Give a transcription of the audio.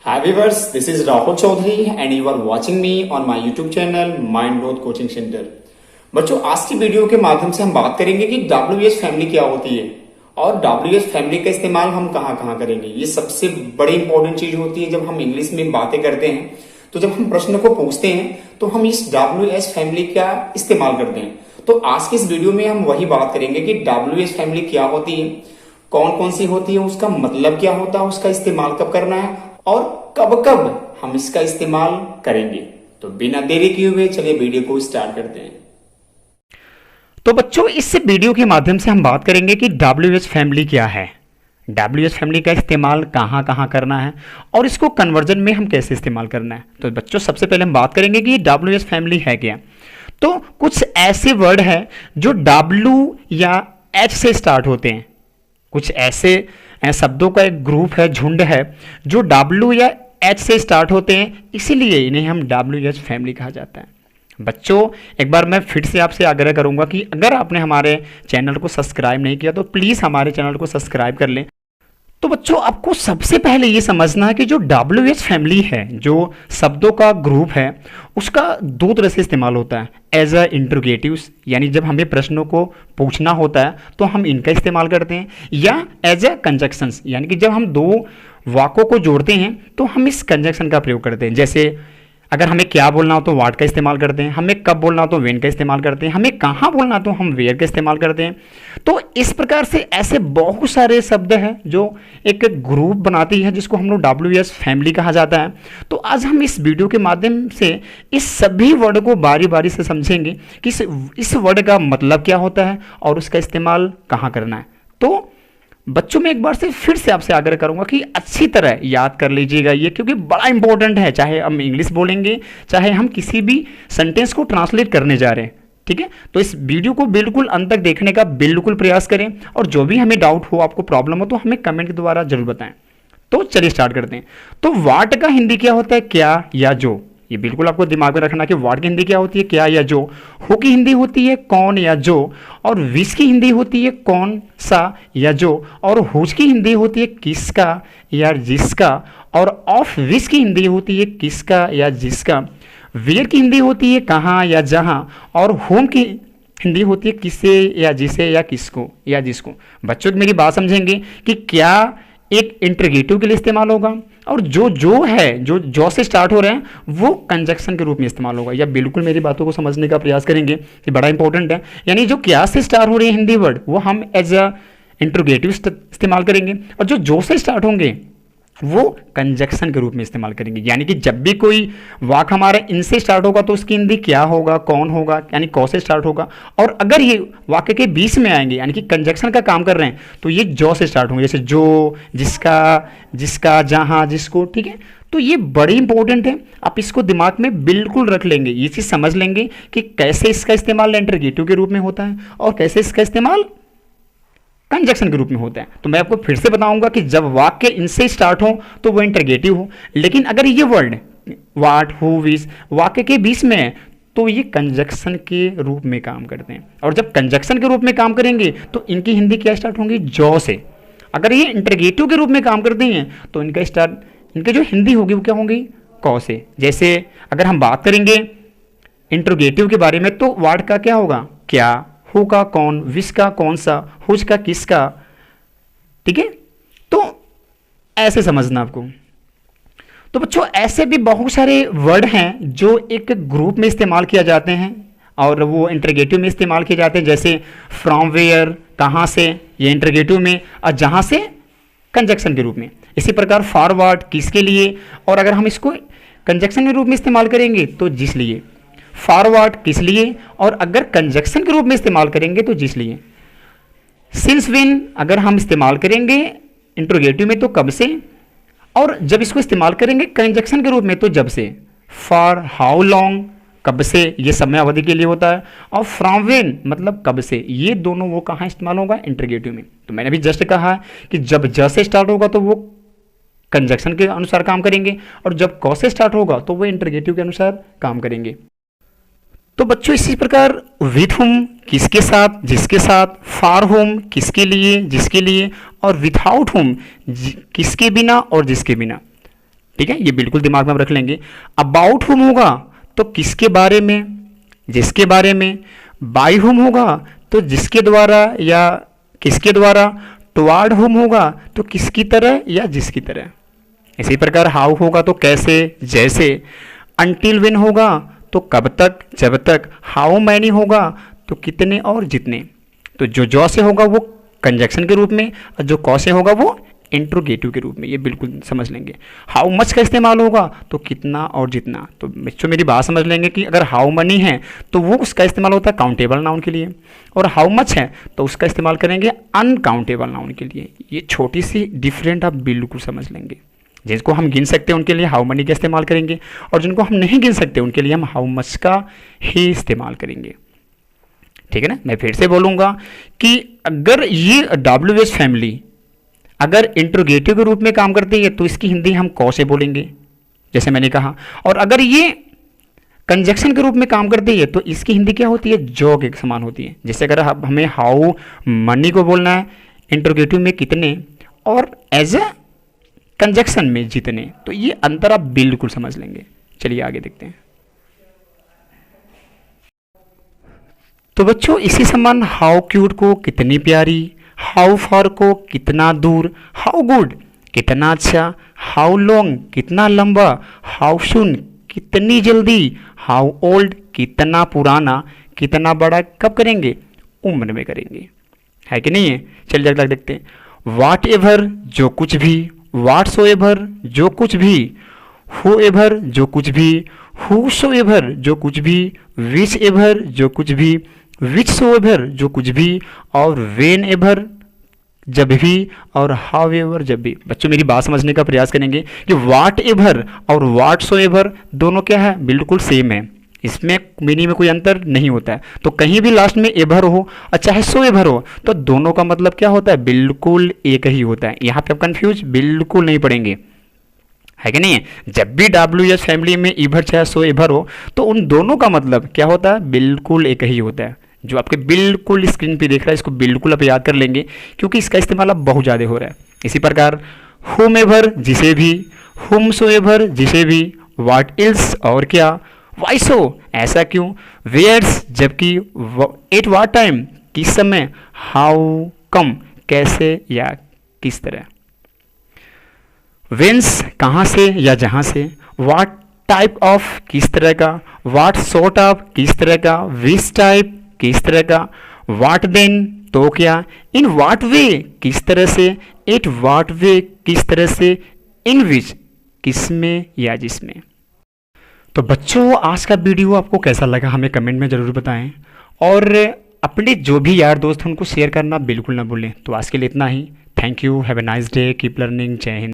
Hi viewers, this is Rahul Chaudhary and you are watching me on my YouTube channel Mind Growth Coaching Center। बच्चों, आज की video के माध्यम से हम बात करेंगे कि WS फैमिली क्या होती है और WS फैमिली का इस्तेमाल हम कहाँ कहाँ करेंगे। ये सबसे बड़ी इंपॉर्टेंट चीज होती है। जब हम इंग्लिश में बातें करते हैं तो जब हम प्रश्न को पूछते हैं तो हम इस WS फैमिली का इस्तेमाल करते हैं। तो आज की इस वीडियो में हम वही बात करेंगे कि WS फैमिली क्या होती है, कौन कौन सी होती है, उसका मतलब क्या होता है, उसका इस्तेमाल कब करना है और कब कब हम इसका इस्तेमाल करेंगे। तो बिना देरी किए हुए चलिए वीडियो को स्टार्ट करते हैं। तो बच्चों, इस वीडियो के माध्यम से हम बात करेंगे कि WH फैमिली क्या है, WH फैमिली का इस्तेमाल कहाँ कहाँ करना है और इसको कन्वर्जन में हम कैसे इस्तेमाल करना है। तो बच्चों, सबसे पहले हम बात करेंगे कि WH फैमिली है क्या। तो कुछ ऐसे वर्ड हैं जो W या H से स्टार्ट होते हैं। कुछ ऐसे शब्दों का एक ग्रुप है, झुंड है जो W या H से स्टार्ट होते हैं, इसीलिए इन्हें हम WH फैमिली कहा जाता है। बच्चों, एक बार मैं फिर से आपसे आग्रह करूंगा कि अगर आपने हमारे चैनल को सब्सक्राइब नहीं किया तो प्लीज़ हमारे चैनल को सब्सक्राइब कर लें। तो बच्चों, आपको सबसे पहले ये समझना है कि जो WH फैमिली है, जो शब्दों का ग्रुप है, उसका दो तरह से इस्तेमाल होता है। एज अ इंट्रोगेटिव्स, यानी जब हमें प्रश्नों को पूछना होता है तो हम इनका इस्तेमाल करते हैं, या एज अ कंजक्शंस, यानी कि जब हम दो वाक्यों को जोड़ते हैं तो हम इस कंजक्शन का प्रयोग करते हैं। जैसे अगर हमें क्या बोलना हो तो व्हाट का इस्तेमाल करते हैं, हमें कब बोलना हो तो व्हेन का इस्तेमाल करते हैं, हमें कहाँ बोलना हो तो हम वेयर का इस्तेमाल करते हैं। तो इस प्रकार से ऐसे बहुत सारे शब्द हैं जो एक ग्रुप बनाती है जिसको हम लोग WH फैमिली कहा जाता है। तो आज हम इस वीडियो के माध्यम से इस सभी वर्ड को बारी बारी से समझेंगे कि इस वर्ड का मतलब क्या होता है और उसका इस्तेमाल कहाँ करना है। तो बच्चों, में एक बार से फिर से आपसे आग्रह करूंगा कि अच्छी तरह याद कर लीजिएगा ये, क्योंकि बड़ा इंपॉर्टेंट है। चाहे हम इंग्लिश बोलेंगे, चाहे हम किसी भी सेंटेंस को ट्रांसलेट करने जा रहे हैं, ठीक है। तो इस वीडियो को बिल्कुल अंत तक देखने का बिल्कुल प्रयास करें और जो भी हमें डाउट हो, आपको प्रॉब्लम हो, तो हमें कमेंट के द्वारा जरूर बताएं। तो चलिए स्टार्ट करते हैं। तो वाट का हिंदी क्या होता है, क्या या जो। ये बिल्कुल आपको दिमाग में रखना कि वाट की हिंदी क्या होती है, क्या या जो। हु की हिंदी होती है कौन या जो, और विच की हिंदी होती है कौन सा या जो, और हुज की हिंदी होती है किसका या जिसका, और ऑफ विच की हिंदी होती है किसका या जिसका। वेयर की हिंदी होती है कहाँ या जहाँ, और होम की हिंदी होती है किसे या जिसे या किसको या जिसको। बच्चों, मेरी बात समझेंगे कि क्या एक इंटरगेटिव के लिए इस्तेमाल होगा, और जो है, जो से स्टार्ट हो रहे हैं, वो कंजक्शन के रूप में इस्तेमाल होगा। या बिल्कुल मेरी बातों को समझने का प्रयास करेंगे कि बड़ा इंपॉर्टेंट है। यानी जो क्या से स्टार्ट हो रही है हिंदी वर्ड, वो हम एज अ इंटरगेटिव इस्तेमाल करेंगे, और जो से स्टार्ट होंगे वो कंजक्शन के रूप में इस्तेमाल करेंगे। यानी कि जब भी कोई वाक्य हमारा इनसे स्टार्ट होगा तो उसकी हिंदी क्या होगा, कौन होगा, यानी कौ से स्टार्ट होगा। और अगर ये वाक्य के बीच में आएंगे, यानी कि कंजक्शन का काम कर रहे हैं, तो ये जो से स्टार्ट होंगे। जैसे जो, जिसका, जिसका, जहां, जिसको, ठीक है। तो ये बड़ी इंपॉर्टेंट है, आप इसको दिमाग में बिल्कुल रख लेंगे, ये चीज़ समझ लेंगे कि कैसे इसका इस्तेमाल इंटरगेटिव के रूप में होता है और कैसे इसका इस्तेमाल कंजक्शन के रूप में होता है। तो मैं आपको फिर से बताऊंगा कि जब वाक्य इनसे स्टार्ट हो तो वो इंटरगेटिव हो, लेकिन अगर ये वर्ड वाट, हु, विच वाक्य के बीच में है तो ये कंजक्शन के रूप में काम करते हैं। और जब कंजक्शन के रूप में काम करेंगे तो इनकी हिंदी क्या स्टार्ट होंगी, जौ से। अगर ये इंटरगेटिव के रूप में काम करते हैं तो इनकी जो हिंदी होगी वो क्या होंगी, कौ से। जैसे अगर हम बात करेंगे इंटरगेटिव के बारे में तो वाट का क्या होगा, क्या, हु का कौन, विच का कौन सा, हुज का किसका, ठीक है। तो ऐसे समझना आपको। तो बच्चों, ऐसे भी बहुत सारे वर्ड हैं जो एक ग्रुप में इस्तेमाल किया जाते हैं और वो इंटरगेटिव में इस्तेमाल किए जाते हैं। जैसे फ्रॉम, वेयर, कहाँ से, ये इंटरगेटिव में, और जहाँ से कंजक्शन के रूप में। इसी प्रकार फॉरवर्ड, किसके लिए, और अगर हम इसको कंजक्शन के रूप में इस्तेमाल करेंगे तो जिस लिए। फॉरवर्ड किस लिए, और अगर कंजक्शन के रूप में इस्तेमाल करेंगे तो जिस लिए। सिंस, व्हेन अगर हम इस्तेमाल करेंगे इंटरोगेटिव में तो कब से, और जब इसको इस्तेमाल करेंगे कंजक्शन के रूप में तो जब से। फॉर, हाउ लॉन्ग, कब से, ये समय अवधि के लिए होता है, और फ्रॉम, व्हेन मतलब कब से। ये दोनों वो कहाँ इस्तेमाल होगा, इंटरोगेटिव में। तो मैंने भी जस्ट कहा कि जब ज से स्टार्ट होगा तो वो कंजक्शन के अनुसार काम करेंगे, और जब क से स्टार्ट होगा तो वो इंटरोगेटिव के अनुसार काम करेंगे। तो बच्चों, इसी प्रकार विथ हुम किसके साथ, जिसके साथ, फॉर होम किसके लिए, जिसके लिए, और विथआउट हुम किसके बिना और जिसके बिना। ठीक है, ये बिल्कुल दिमाग में आप रख लेंगे। अबाउट हुम होगा तो किसके बारे में, जिसके बारे में। बाय हुम होगा तो जिसके द्वारा या किसके द्वारा। टुवार्ड हुम होगा तो किसकी तरह या जिसकी तरह। इसी प्रकार हाउ होगा तो कैसे, जैसे। अनटिल व्हेन होगा तो कब तक, जब तक। हाउ मैनी होगा तो कितने और जितने। तो जो से होगा वो कंजक्शन के रूप में और जो कौ से होगा वो इंट्रोगेटिव के रूप में, ये बिल्कुल समझ लेंगे। हाउ मच का इस्तेमाल होगा तो कितना और जितना। तो बच्चों मेरी बात समझ लेंगे कि अगर हाउ मनी है तो वो उसका इस्तेमाल होता है काउंटेबल नाउन के लिए, और हाउ मच है तो उसका इस्तेमाल करेंगे अनकाउंटेबल नाउन के लिए। ये छोटी सी डिफरेंट आप बिल्कुल समझ लेंगे। जिनको हम गिन सकते हैं उनके लिए हाउ मनी का इस्तेमाल करेंगे, और जिनको हम नहीं गिन सकते उनके लिए हम हाउ मच का ही इस्तेमाल करेंगे। ठीक है ना, मैं फिर से बोलूँगा कि अगर ये WH फैमिली अगर इंट्रोगेटिव के रूप में काम करती है तो इसकी हिंदी हम कौ से बोलेंगे, जैसे मैंने कहा। और अगर ये कंजक्शन के रूप में काम करती है तो इसकी हिंदी क्या होती है, जो के समान होती है। जैसे अगर हमें हाउ मनी को बोलना है इंट्रोगेटिव में कितने, और एज ए कंजक्शन में जितने, तो ये अंतर आप बिल्कुल समझ लेंगे। चलिए आगे देखते हैं। तो बच्चों इसी समान हाउ क्यूट को कितनी प्यारी, हाउ फार को कितना दूर, हाउ गुड कितना अच्छा, हाउ लॉन्ग कितना लंबा, हाउ सुन कितनी जल्दी, हाउ ओल्ड कितना पुराना, कितना बड़ा कब करेंगे, उम्र में करेंगे, है कि नहीं है। चलिए अगला देखते हैं। वाट एवर जो कुछ भी, वाट्स एवर जो कुछ भी, हु एवर जो कुछ भी, हु सो एवर जो कुछ भी, विच एवर जो कुछ भी, विच सो एवर जो कुछ भी, और वेन एवर जब भी, और हाउ एवर जब भी। बच्चों मेरी बात समझने का प्रयास करेंगे कि वाट एवर और वाट सो एवर दोनों क्या है, बिल्कुल सेम है। इसमें मीनिंग में कोई अंतर नहीं होता है। तो कहीं भी लास्ट में एवर हो और चाहे सो एवर हो तो दोनों का मतलब क्या होता है, बिल्कुल एक ही होता है। यहाँ पे आप कंफ्यूज बिल्कुल नहीं पड़ेंगे, है कि नहीं। जब भी WH फैमिली में एवर चाहे सो एवर हो तो उन दोनों का मतलब क्या होता है, बिल्कुल एक ही होता है। जो आपके बिल्कुल स्क्रीन पे दिख रहा है इसको बिल्कुल आप याद कर लेंगे, क्योंकि इसका इस्तेमाल अब बहुत ज़्यादा हो रहा है। इसी प्रकार हुम एवर जिसे भी, हुम सो एवर जिसे भी, वाट इल्स और क्या, वाई सो ऐसा क्यों, वेयर्स जबकि, एट वाट टाइम किस समय, हाउ कम कैसे या किस तरह, वेंस कहाँ से या जहाँ से, वाट टाइप ऑफ किस तरह का, वाट सॉर्ट ऑफ किस तरह का, विच टाइप किस तरह का, वाट देन तो क्या, इन वाट वे किस तरह से, एट वाट वे किस तरह से, इन विच किस में या जिसमें। तो बच्चों आज का वीडियो आपको कैसा लगा हमें कमेंट में ज़रूर बताएं, और अपने जो भी यार दोस्त हैं उनको शेयर करना बिल्कुल ना भूलें। तो आज के लिए इतना ही। Thank you, have a nice day, keep learning, जय हिंद।